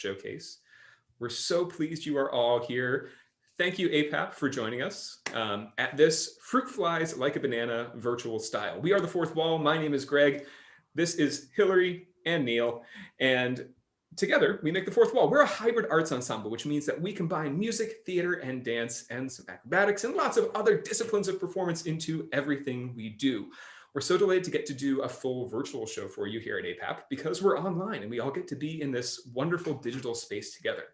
Showcase. We're so pleased you are all here. Thank you, APAP, for joining us at this Fruit Flies Like a Banana virtual style. We are The Fourth Wall. My name is Greg. This is Hillary and Neil. And together, we make The Fourth Wall. We're a hybrid arts ensemble, which means that we combine music, theater, and dance, and some acrobatics, and lots of other disciplines of performance into everything we do. We're so delighted to get to do a full virtual show for you here at APAP because we're online and we all get to be in this wonderful digital space together.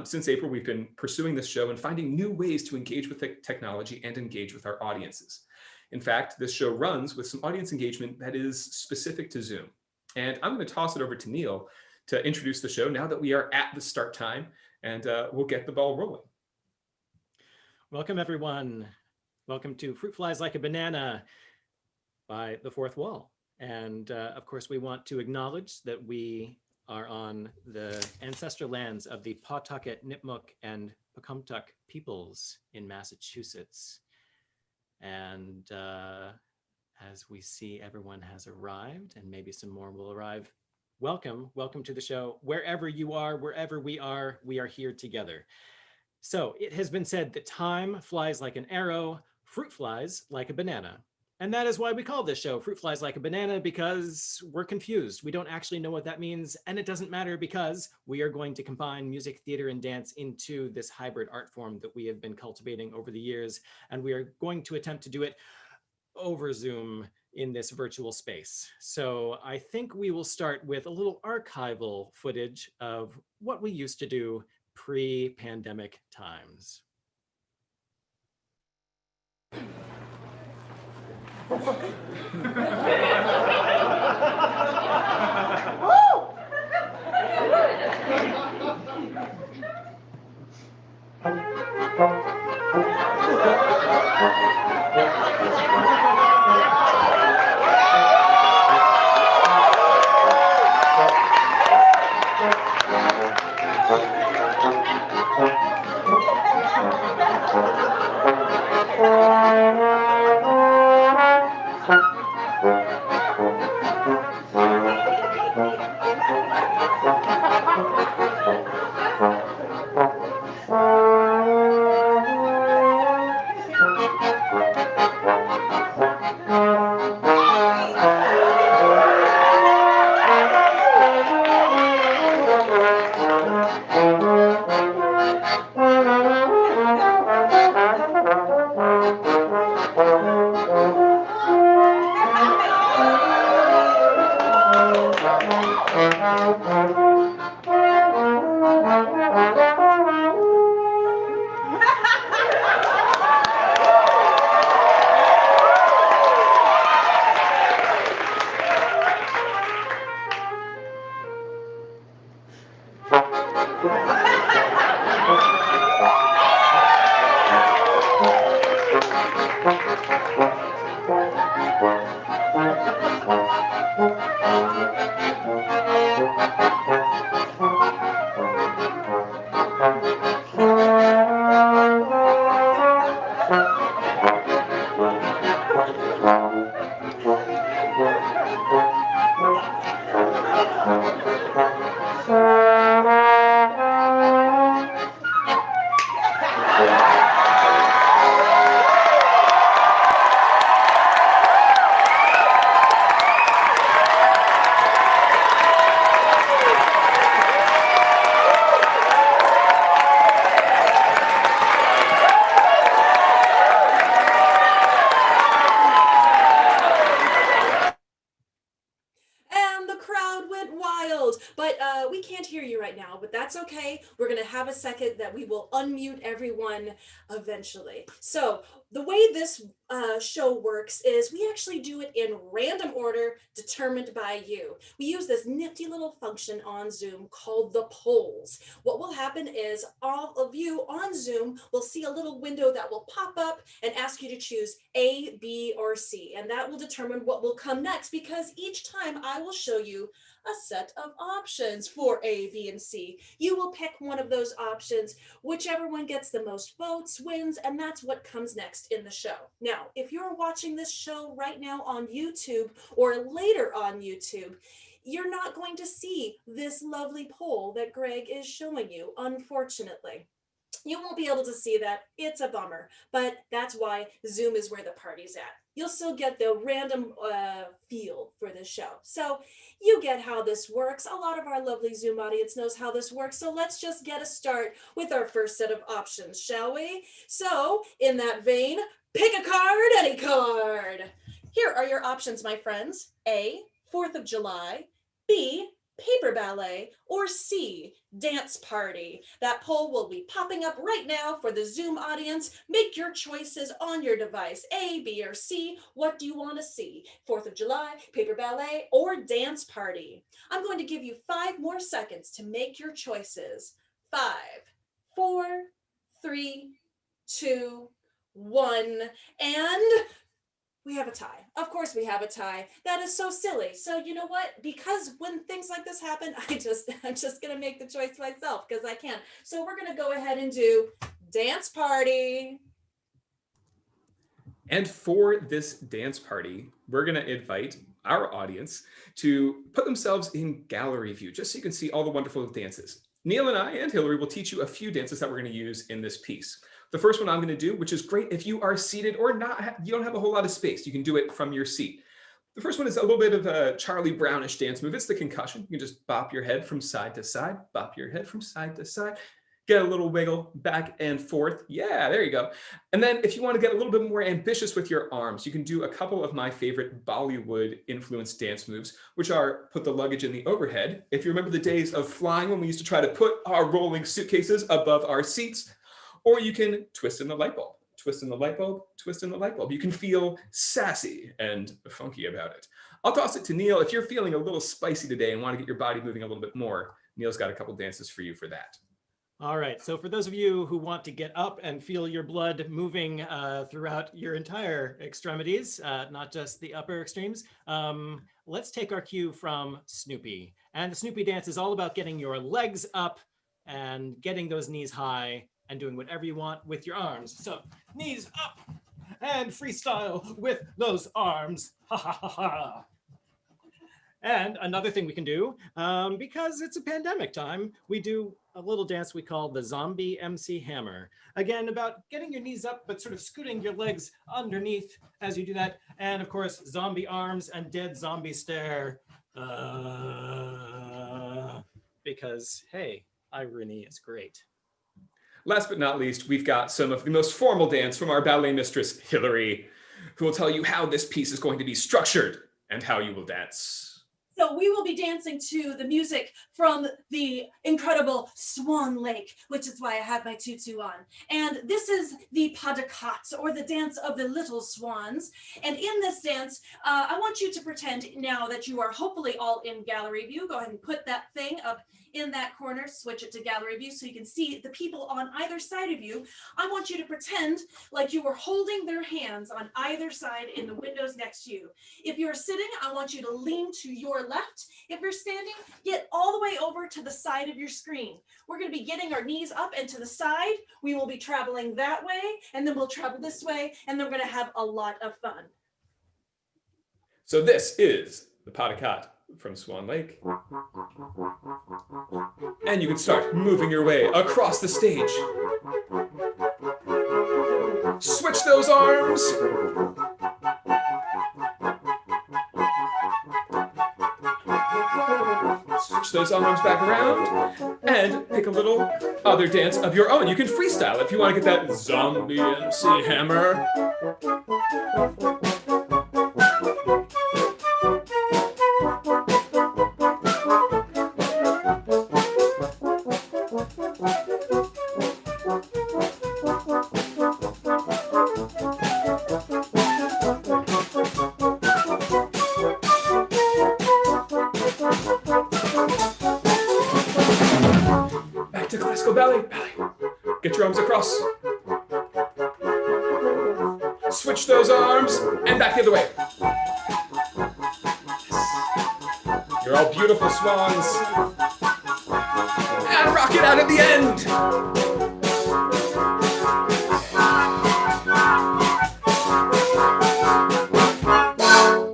Since April, we've been pursuing this show and finding new ways to engage with technology and engage with our audiences. In fact, this show runs with some audience engagement that is specific to Zoom. And I'm going to toss it over to Neil to introduce the show now that we are at the start time, and we'll get the ball rolling. Welcome, everyone. Welcome to Fruit Flies Like a Banana by The Fourth Wall. And of course, we want to acknowledge that we are on the ancestral lands of the Pawtucket, Nipmuc, and Pecumtuck peoples in Massachusetts. And as we see, everyone has arrived, and maybe some more will arrive. Welcome to the show. Wherever you are, wherever we are here together. So it has been said that time flies like an arrow, fruit flies like a banana. And that is why we call this show Fruit Flies Like a Banana, because we're confused. We don't actually know what that means. And it doesn't matter because we are going to combine music, theater, and dance into this hybrid art form that we have been cultivating over the years. And we are going to attempt to do it over Zoom in this virtual space. So I think we will start with a little archival footage of what we used to do pre-pandemic times. Okay, we're gonna have a second that we will unmute everyone eventually. So the way this show works is we actually do it in random order determined by you. We use this nifty little function on Zoom called the polls. What will happen is all of you on Zoom will see a little window that will pop up and ask you to choose A, B, or C, and that will determine what will come next, because each time I will show you a set of options for A, B, and C. You will pick one of those options. Whichever one gets the most votes wins, and that's what comes next in the show. Now, if you're watching this show right now on YouTube or later on YouTube, you're not going to see this lovely pole that Greg is showing you, unfortunately. You won't be able to see that. It's a bummer, but that's why Zoom is where the party's at. You'll still get the random feel for this show. So you get how this works. A lot of our lovely Zoom audience knows how this works. So let's just get a start with our first set of options, shall we? So in that vein, pick a card, any card. Here are your options, my friends. A, 4th of July. B, paper ballet, or C, dance party. That poll will be popping up right now for the Zoom audience. Make your choices on your device. A, B, or C. What do you want to see? 4th of July, paper ballet, or dance party? I'm going to give you 5 more seconds to make your choices. 5, 4, 3, 2, 1, and we have a tie. Of course we have a tie. That is so silly. So you know what? Because when things like this happen, I'm just gonna make the choice myself because I can. So we're gonna go ahead and do dance party. And for this dance party, we're gonna invite our audience to put themselves in gallery view, just so you can see all the wonderful dances. Neil and I and Hillary will teach you a few dances that we're gonna use in this piece. The first one I'm going to do, which is great if you are seated or not, you don't have a whole lot of space. You can do it from your seat. The first one is a little bit of a Charlie Brownish dance move. It's the concussion. You can just bop your head from side to side, bop your head from side to side, get a little wiggle back and forth. Yeah, there you go. And then if you want to get a little bit more ambitious with your arms, you can do a couple of my favorite Bollywood influenced dance moves, which are put the luggage in the overhead. If you remember the days of flying when we used to try to put our rolling suitcases above our seats, or you can twist in the light bulb, twist in the light bulb, twist in the light bulb. You can feel sassy and funky about it. I'll toss it to Neil. If you're feeling a little spicy today and want to get your body moving a little bit more, Neil's got a couple dances for you for that. All right, so for those of you who want to get up and feel your blood moving throughout your entire extremities, not just the upper extremes, let's take our cue from Snoopy. And the Snoopy dance is all about getting your legs up and getting those knees high and doing whatever you want with your arms. So knees up and freestyle with those arms. Ha ha ha ha. And another thing we can do, because it's a pandemic time, we do a little dance we call the zombie MC hammer. Again, about getting your knees up, but sort of scooting your legs underneath as you do that. And of course, zombie arms and dead zombie stare. Because, hey, irony is great. Last but not least, we've got some of the most formal dance from our ballet mistress, Hillary, who will tell you how this piece is going to be structured and how you will dance. So we will be dancing to the music from the incredible Swan Lake, which is why I have my tutu on. And this is the pas de quatre, or the dance of the little swans. And in this dance, I want you to pretend now that you are hopefully all in gallery view. Go ahead and put that thing up in that corner, switch it to gallery view so you can see the people on either side of you. I want you to pretend like you were holding their hands on either side in the windows next to you. If you're sitting, I want you to lean to your left. If you're standing, get all the way over to the side of your screen. We're going to be getting our knees up and to the side. We will be traveling that way, and then we'll travel this way, and then we're going to have a lot of fun. So this is the pas de quatre from Swan Lake. And you can start moving your way across the stage. Switch those arms. Switch those arms back around and pick a little other dance of your own. You can freestyle if you want to get that zombie MC hammer. Back to classical ballet. Get your arms across. Switch those arms and back the other way. Yes. You're all beautiful swans. And rock it out at the end.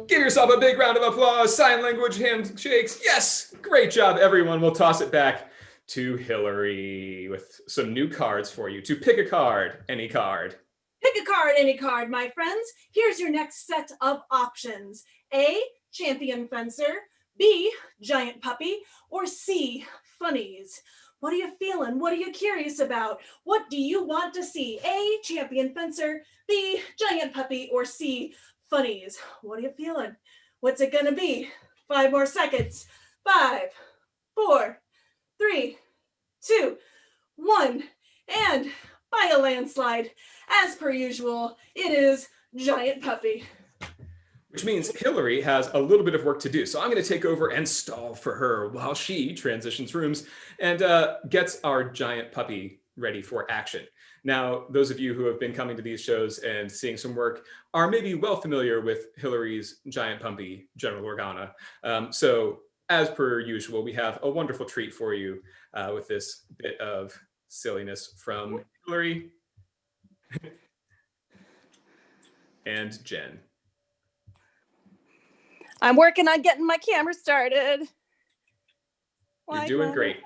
Give yourself a big round of applause, sign language, handshakes. Yes, great job, everyone. We'll toss it back to Hillary with some new cards for you. To pick a card, any card. Pick a card, any card, my friends. Here's your next set of options. A, champion fencer. B, giant puppy. Or C, funnies. What are you feeling? What are you curious about? What do you want to see? A, champion fencer. B, giant puppy. Or C, funnies. What are you feeling? What's it gonna be? 5 more seconds. 5, 4, 3, 2, 1. And by a landslide, as per usual, it is giant puppy. Which means Hillary has a little bit of work to do. So I'm going to take over and stall for her while she transitions rooms and gets our giant puppy ready for action. Now, those of you who have been coming to these shows and seeing some work are maybe well familiar with Hillary's giant puppy, General Organa. So as per usual, we have a wonderful treat for you with this bit of silliness from Hillary and Jen. I'm working on getting my camera started. You're doing great.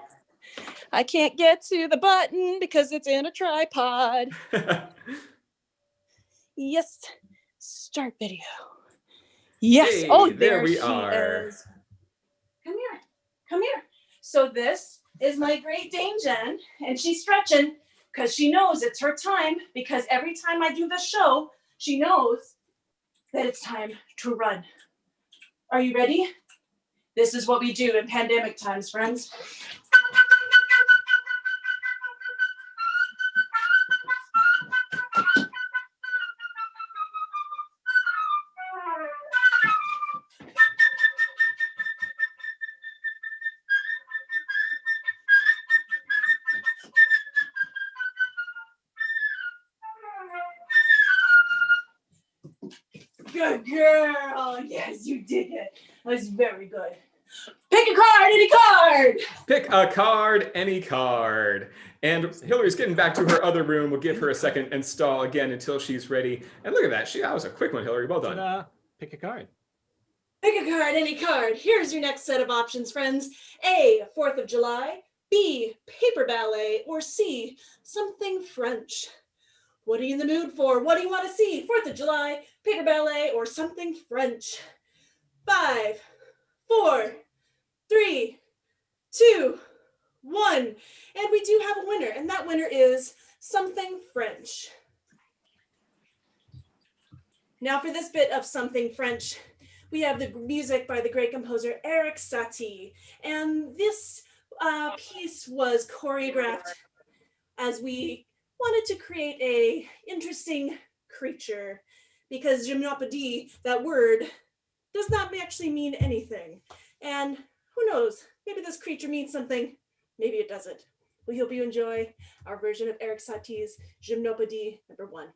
I can't get to the button because it's in a tripod. Yes. Start video. Yes. Hey, oh, there we she are. is. Come here. Come here. So this is my Great Dane Jen, and she's stretching because she knows it's her time, because every time I do the show, she knows that it's time to run. Are you ready? This is what we do in pandemic times, friends. Good girl. Yes, you did it. That was very good. Pick a card, any card. Pick a card, any card. And Hillary's getting back to her other room. We'll give her a second and stall again until she's ready. And look at that. That was a quick one, Hillary. Well done. Pick a card. Pick a card, any card. Here's your next set of options, friends. A, 4th of July. B, paper ballet. Or C, something French. What are you in the mood for? What do you want to see? 4th of July, paper ballet, or something French? 5, 4, 3, 2, 1. And we do have a winner, and that winner is something French. Now for this bit of something French, we have the music by the great composer Eric Satie. And this piece was choreographed as we wanted to create a interesting creature, because gymnopédie, that word, does not actually mean anything. And who knows, maybe this creature means something, maybe it doesn't. We hope you enjoy our version of Eric Satie's Gymnopédie #1.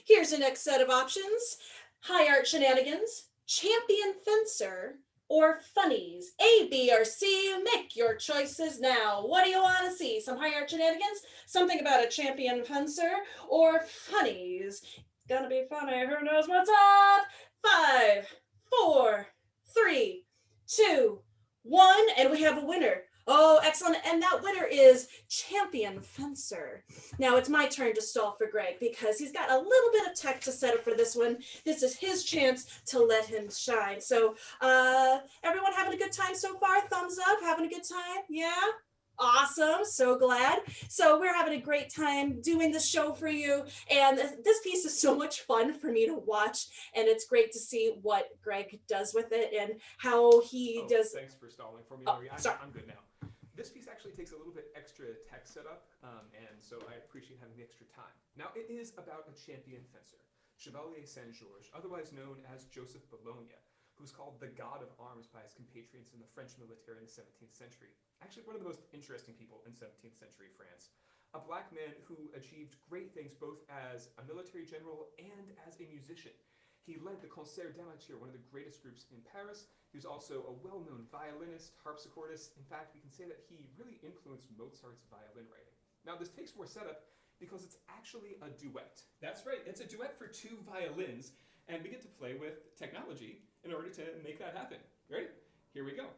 Here's the next set of options. High art shenanigans, champion fencer, or funnies. A, B, or C, make your choices now. What do you want to see? Some high art shenanigans, something about a champion fencer, or funnies? Gonna be funny, who knows what's up? 5, 4, 3, 2, 1, and we have a winner. Oh, excellent. And that winner is Champion Fencer. Now it's my turn to stall for Greg because he's got a little bit of tech to set up for this one. This is his chance to let him shine. So everyone having a good time so far? Thumbs up, having a good time? Yeah? Awesome, so glad. So we're having a great time doing this show for you. And this piece is so much fun for me to watch. And it's great to see what Greg does with it and how he does. Thanks for stalling for me, Oh, Larry. sorry. I'm good now. This piece actually takes a little bit extra tech setup, and so I appreciate having the extra time. Now, it is about a champion fencer, Chevalier Saint-Georges, otherwise known as Joseph Bologna, who's called the god of arms by his compatriots in the French military in the 17th century. Actually, one of the most interesting people in 17th century France. A black man who achieved great things both as a military general and as a musician. He led the Concert d'Amateur, one of the greatest groups in Paris. He was also a well-known violinist, harpsichordist. In fact, we can say that he really influenced Mozart's violin writing. Now, this takes more setup because it's actually a duet. That's right, it's a duet for 2 violins, and we get to play with technology in order to make that happen. Ready? Here we go.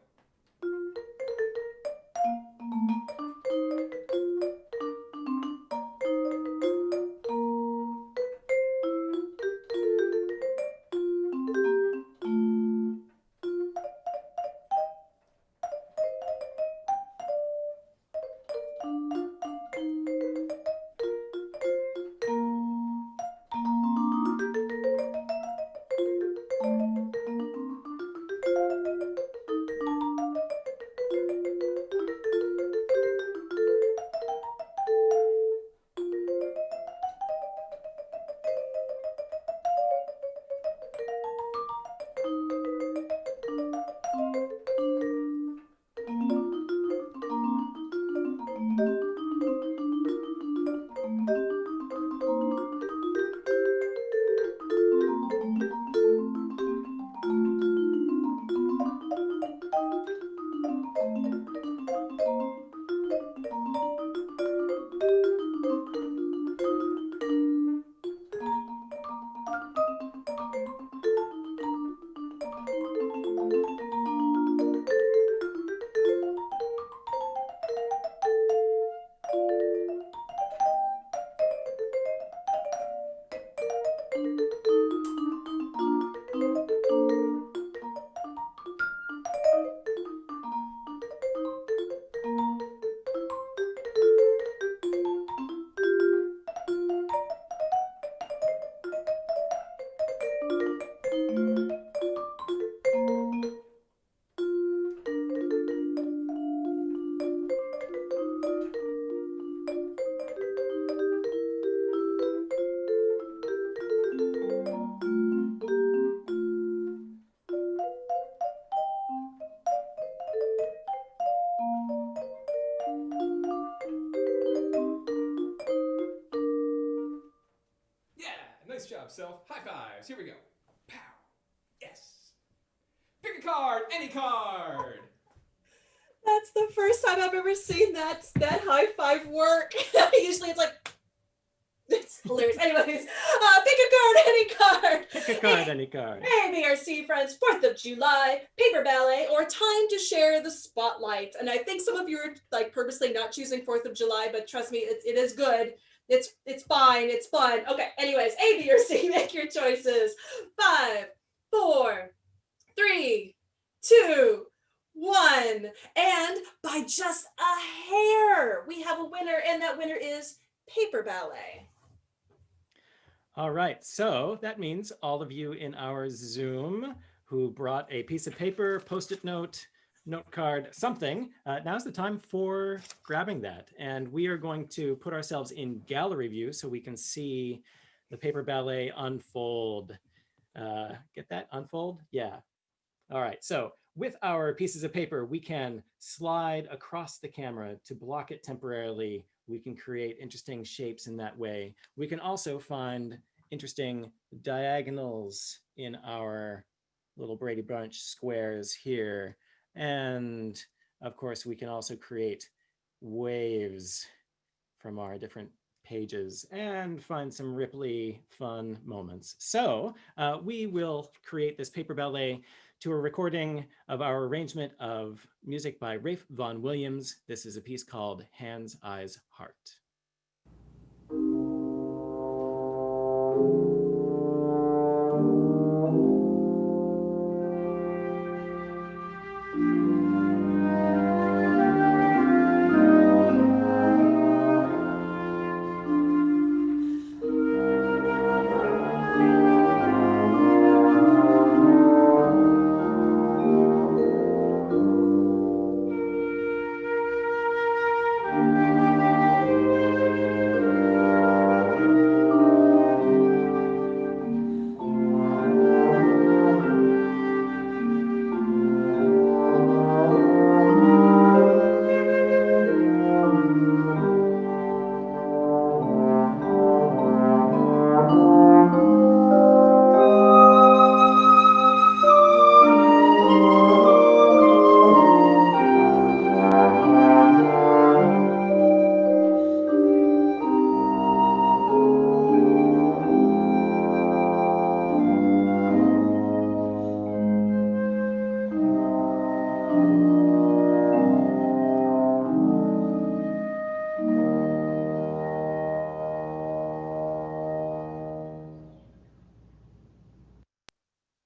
Nice job, self. High fives. Here we go. Pow. Yes. Pick a card. Any card. That's the first time I've ever seen that high five work. Usually it's like, it's hilarious. Anyways, pick a card, any card. Pick a card, any card. A, B, or C, friends. 4th of July, paper ballet, or time to share the spotlight. And I think some of you are like purposely not choosing 4th of July, but trust me, it is good. It's fine. It's fun. Okay. Anyways, A, B, or C, make your choices. 5, 4, 3, 2, 1. And by just a hair, we have a winner, and that winner is paper ballet. All right, so that means all of you in our Zoom who brought a piece of paper, Post-it note, note card, something, now's the time for grabbing that. And we are going to put ourselves in gallery view so we can see the paper ballet unfold. Get that? Unfold? Yeah. All right, so with our pieces of paper, we can slide across the camera to block it temporarily. We can create interesting shapes in that way. We can also find interesting diagonals in our little Brady Bunch squares here. And of course, we can also create waves from our different pages and find some ripply fun moments. So we will create this paper ballet to a recording of our arrangement of music by Rafe Vaughan Williams. This is a piece called Hands, Eyes, Heart.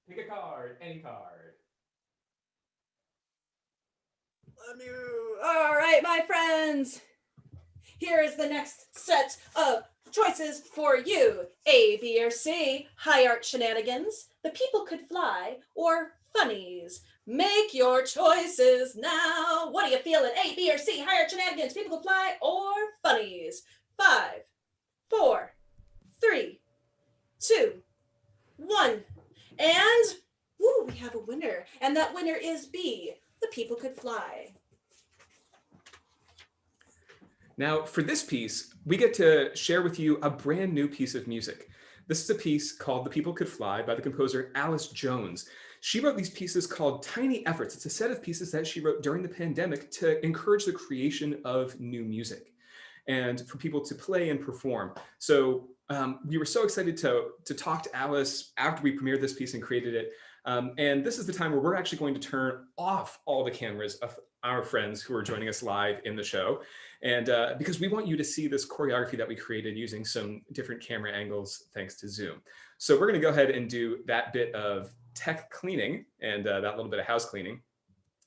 Pick a card, any card. All right, my friends. Here is the next set of choices for you. A, B, or C. High art shenanigans, The People Could Fly, or funnies. Make your choices now. What are you feeling? A, B, or C. High art shenanigans, People Could Fly, or funnies. 5, 4, 3, 2, 1. And woo, we have a winner. And that winner is B, The People Could Fly. Now, for this piece, we get to share with you a brand new piece of music. This is a piece called The People Could Fly by the composer Alice Jones. She wrote these pieces called Tiny Efforts. It's a set of pieces that she wrote during the pandemic to encourage the creation of new music and for people to play and perform. So we were so excited to talk to Alice after we premiered this piece and created it. And this is the time where we're actually going to turn off all the cameras of our friends who are joining us live in the show. And because we want you to see this choreography that we created using some different camera angles thanks to Zoom. So we're gonna go ahead and do that bit of tech cleaning and that little bit of house cleaning.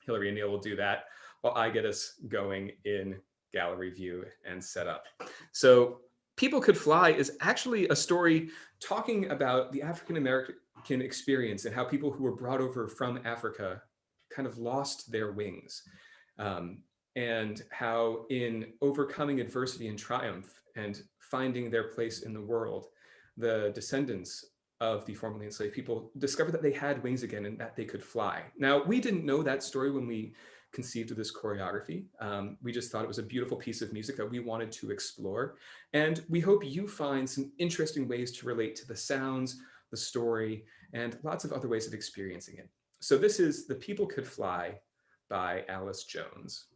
Hillary and Neil will do that while I get us going in gallery view and set up. So People Could Fly is actually a story talking about the African-American experience and how people who were brought over from Africa kind of lost their wings. And how in overcoming adversity and triumph and finding their place in the world, the descendants of the formerly enslaved people discovered that they had wings again and that they could fly. Now, we didn't know that story when we conceived of this choreography. We just thought it was a beautiful piece of music that we wanted to explore. And we hope you find some interesting ways to relate to the sounds, the story, and lots of other ways of experiencing it. So this is The People Could Fly by Alice Jones.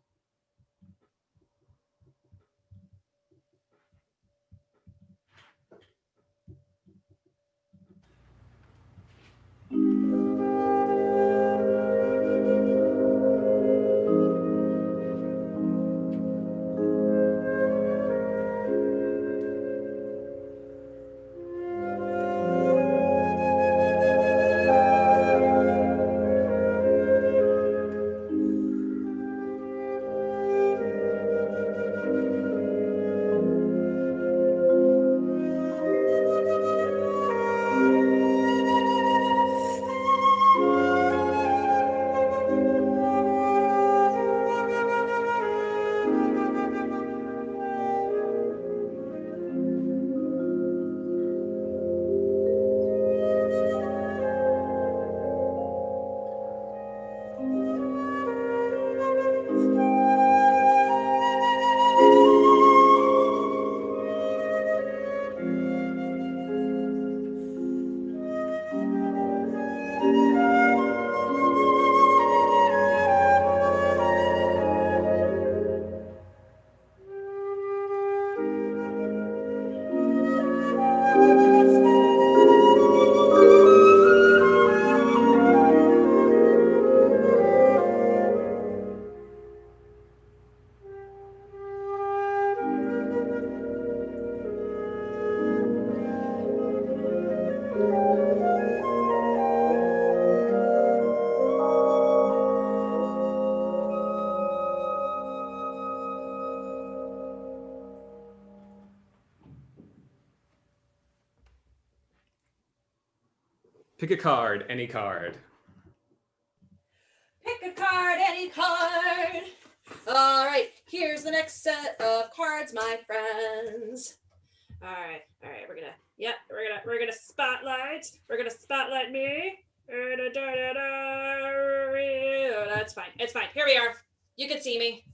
Pick a card, any card. Pick a card, any card. All right, here's the next set of cards, my friends. All right, we're gonna spotlight. We're gonna spotlight me. That's fine. It's fine. Here we are. You can see me.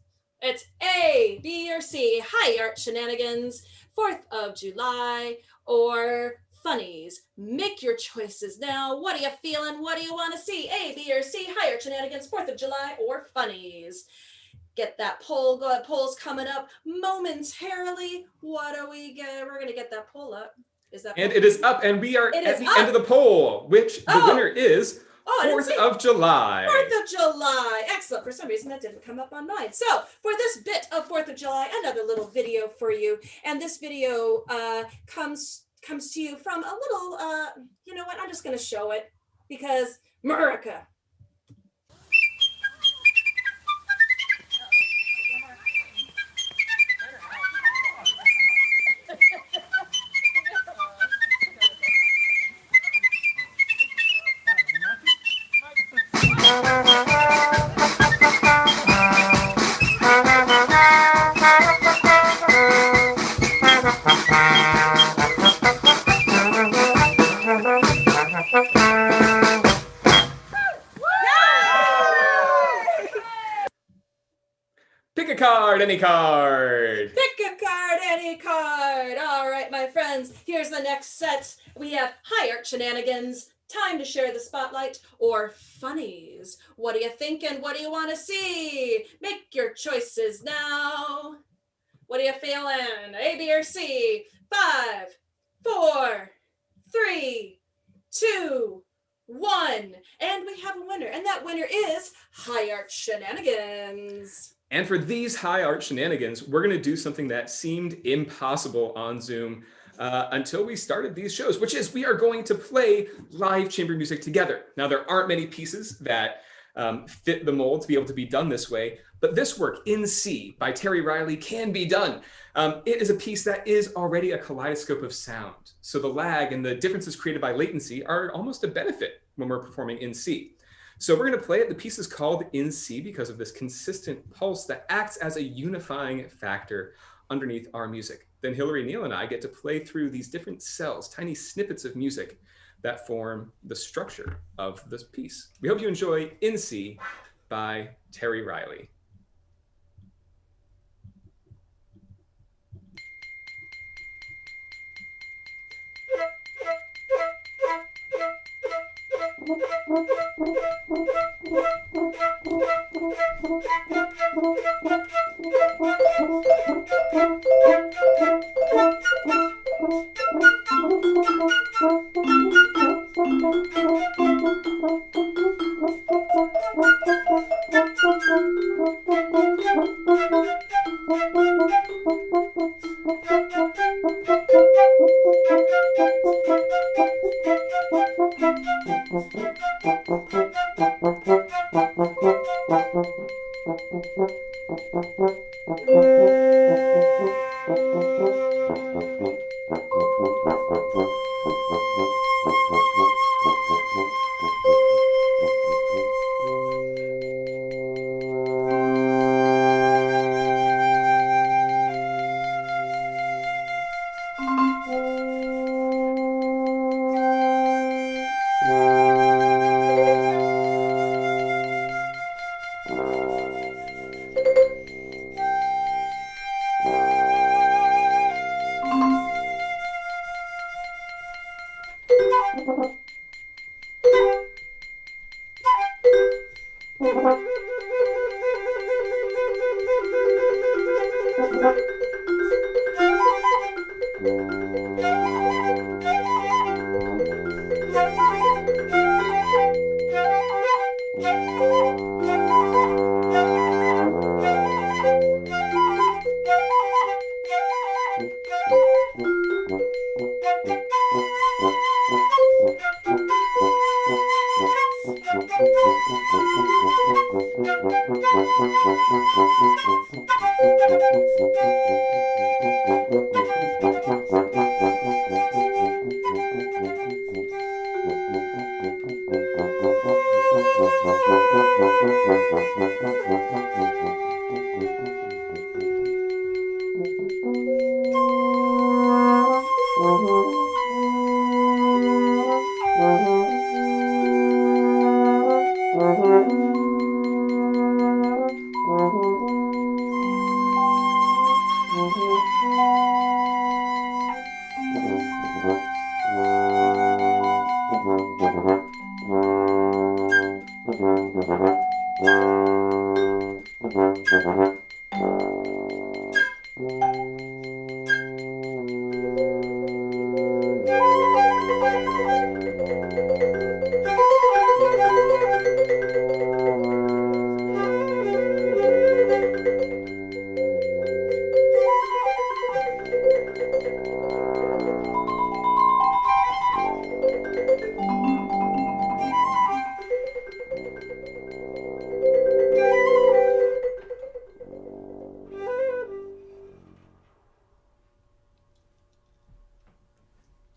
It's A, B, or C. High art shenanigans, 4th of July, or funnies. Make your choices now. What are you feeling? What do you want to see? A, B, or C. High art shenanigans, 4th of July, or funnies. Get that poll. Poll's coming up momentarily. What do we get? We're gonna get that poll up. Is that? And it is up, and we are at the end of the poll, which the winner is 4th of July. 4th of July. Excellent. For some reason, that didn't come up on mine. So for this bit of 4th of July, another little video for you. And this video comes to you from a little, you know what? I'm just going to show it because America. Pick a card, any card. Pick a card, any card. All right, my friends, here's the next set. We have high art shenanigans, time to share the spotlight, or funnies. What are you thinking? What do you want to see? Make your choices now. What are you feeling? A, B, or C? 5, 4, 3, 2, 1. And we have a winner, and that winner is high art shenanigans. And for these high art shenanigans, we're going to do something that seemed impossible on Zoom until we started these shows, which is we are going to play live chamber music together. Now, there aren't many pieces that fit the mold to be able to be done this way, but this work in C by Terry Riley can be done. It is a piece that is already a kaleidoscope of sound. So the lag and the differences created by latency are almost a benefit when we're performing in C. So we're going to play it. The piece is called In C because of this consistent pulse that acts as a unifying factor underneath our music. Then Hillary, Neal, and I get to play through these different cells, tiny snippets of music that form the structure of this piece. We hope you enjoy In C by Terry Riley.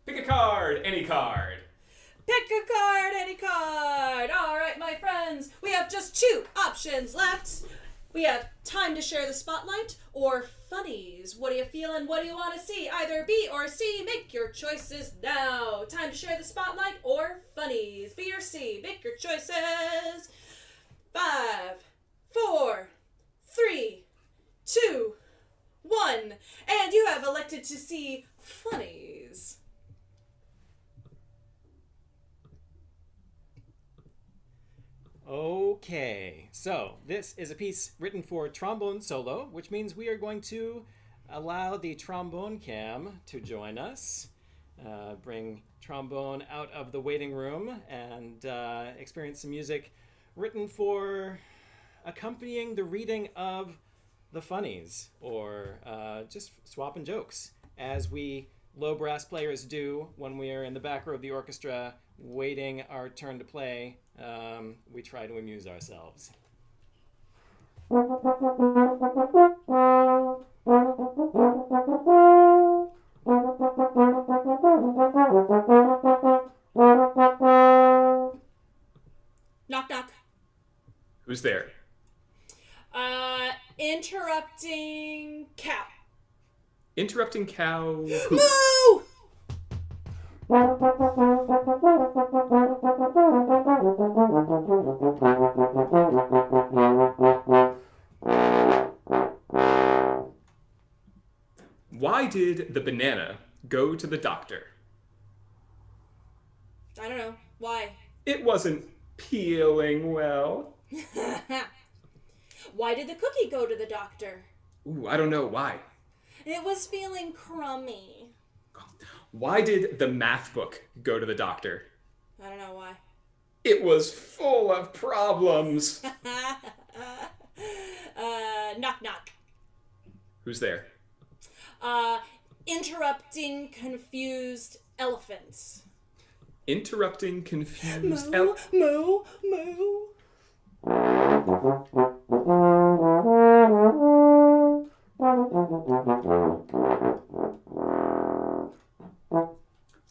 Pick a card, any card. Pick a card, any card. All right, my friends, we have just two options left. We have time to share the spotlight or funnies. What are you feeling? What do you want to see? Either B or C. Make your choices now. Time to share the spotlight or funnies. B or C. Make your choices. 5, 4, 3, 2, 1. And you have elected to see funnies. Okay, so this is a piece written for trombone solo, which means we are going to allow the trombone cam to join us, bring trombone out of the waiting room, and experience some music written for accompanying the reading of the funnies, or just swapping jokes, as we low brass players do when we are in the back row of the orchestra waiting our turn to play. We try to amuse ourselves. Knock, knock. Who's there? Interrupting cow. Interrupting cow. Who? Moo! Why did the banana go to the doctor? I don't know. Why? It wasn't peeling well. Why did the cookie go to the doctor? Ooh, I don't know why. It was feeling crummy. Why did the math book go to the doctor? I don't know why. It was full of problems. Knock, knock. Who's there? Interrupting confused elephants. Interrupting confused Moo, moo, moo.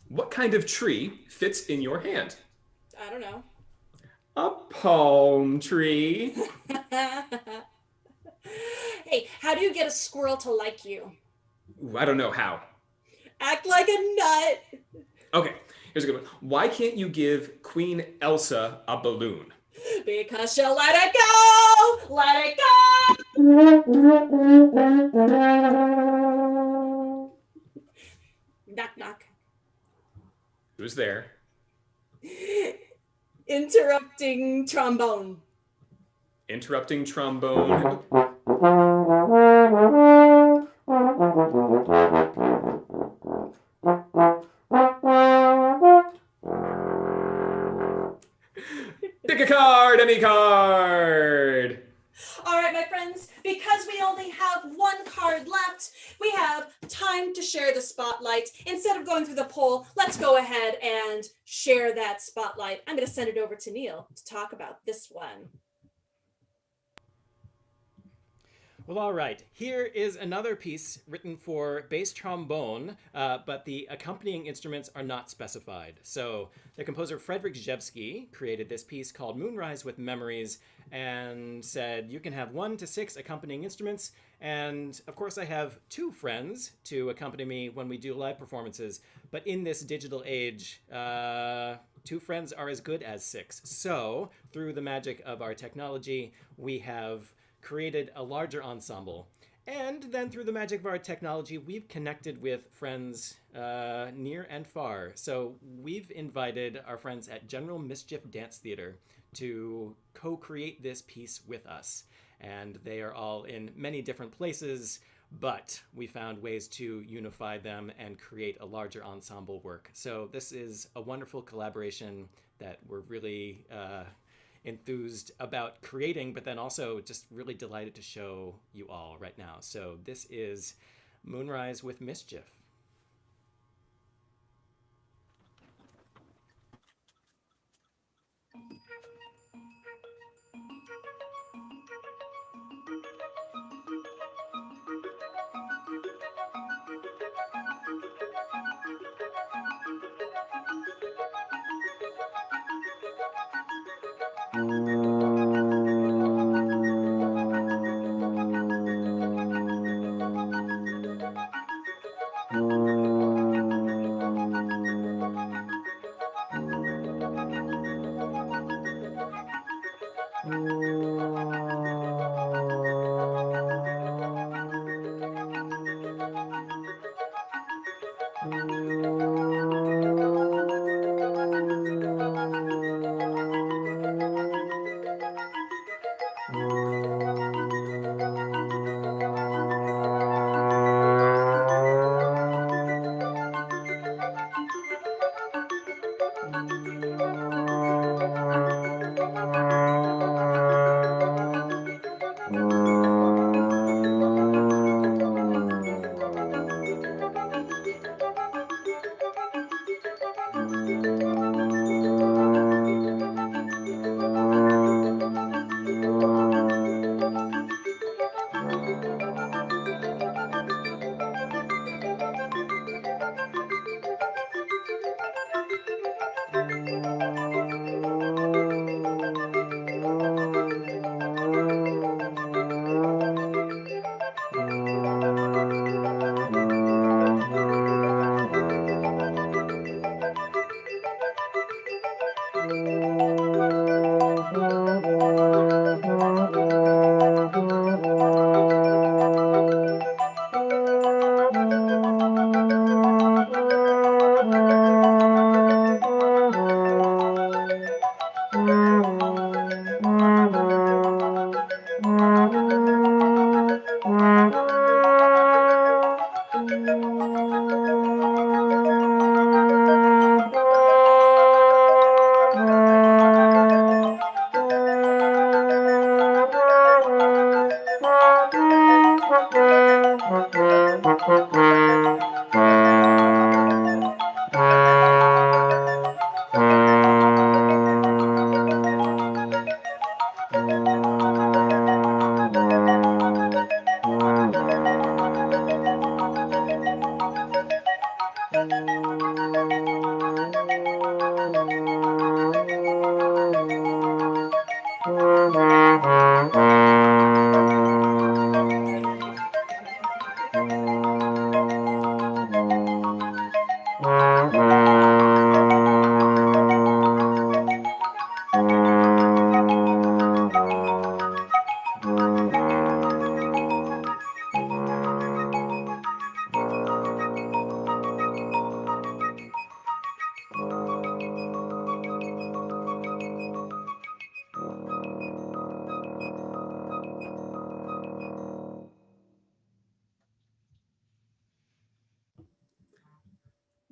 What kind of tree fits in your hand? I don't know. A palm tree. Hey, how do you get a squirrel to like you? Ooh, I don't know how. Act like a nut. Okay, here's a good one. Why can't you give Queen Elsa a balloon? Because she'll let it go. Let it go. Knock, knock. Who's there? Interrupting trombone. Interrupting trombone. Pick a card, any card. All right, my friends, because we only have one card left, we have time to share the spotlight. Instead of going through the poll, let's go ahead and share that spotlight. I'm going to send it over to Neil to talk about this one. Well, all right. Here is another piece written for bass trombone, but the accompanying instruments are not specified. So the composer Frederick Rzewski created this piece called Moonrise with Memories and said you can have 1 to 6 accompanying instruments. And of course, I have 2 friends to accompany me when we do live performances. But in this digital age, 2 friends are as good as 6. So through the magic of our technology, we have created a larger ensemble. And then through the magic of our technology, we've connected with friends near and far. So we've invited our friends at General Mischief Dance Theater to co-create this piece with us. And they are all in many different places, but we found ways to unify them and create a larger ensemble work. So this is a wonderful collaboration that we're really enthused about creating, but then also just really delighted to show you all right now. So this is Moonrise with Mischief.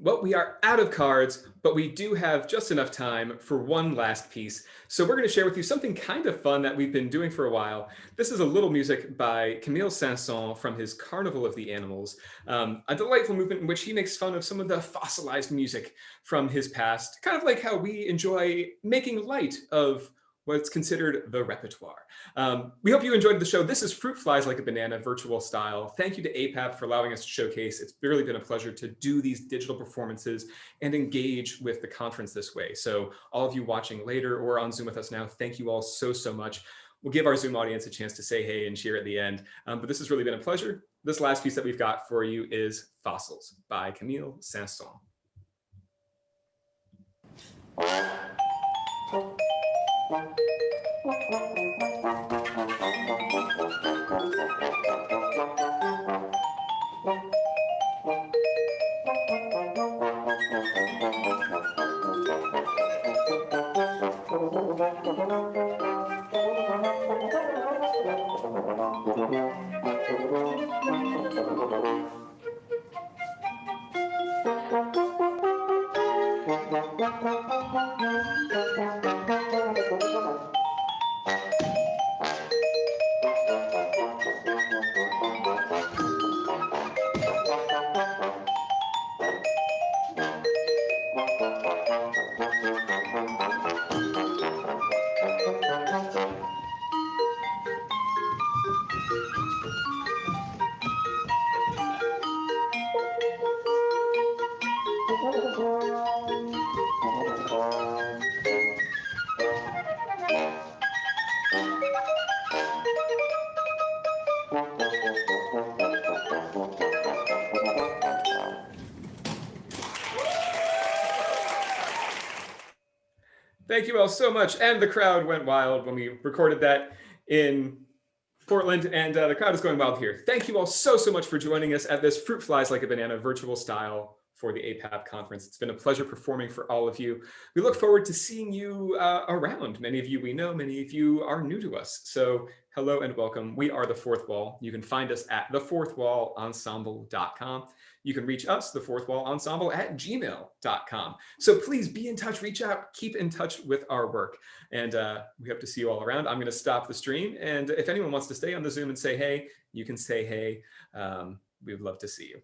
Well, we are out of cards, but we do have just enough time for one last piece. So we're going to share with you something kind of fun that we've been doing for a while. This is a little music by Camille Sasson from his Carnival of the Animals, a delightful movement in which he makes fun of some of the fossilized music from his past, kind of like how we enjoy making light of what's considered the repertoire. We hope you enjoyed the show. This is Fruit Flies Like a Banana virtual style. Thank you to APAP for allowing us to showcase. It's really been a pleasure to do these digital performances and engage with the conference this way. So all of you watching later or on Zoom with us now, thank you all so, so much. We'll give our Zoom audience a chance to say hey and cheer at the end. But this has really been a pleasure. This last piece that we've got for you is Fossils by Camille Sasson. Thank you all so much. And the crowd went wild when we recorded that in Portland, and the crowd is going wild here. Thank you all so, so much for joining us at this Fruit Flies Like a Banana virtual style for the APAP conference. It's been a pleasure performing for all of you. We look forward to seeing you around. Many of you we know, many of you are new to us. So hello and welcome. We are The Fourth Wall. You can find us at thefourthwallensemble.com. You can reach us, The Fourth Wall Ensemble, at gmail.com. So please be in touch, reach out, keep in touch with our work. And we hope to see you all around. I'm going to stop the stream. And if anyone wants to stay on the Zoom and say hey, you can say hey. We would love to see you.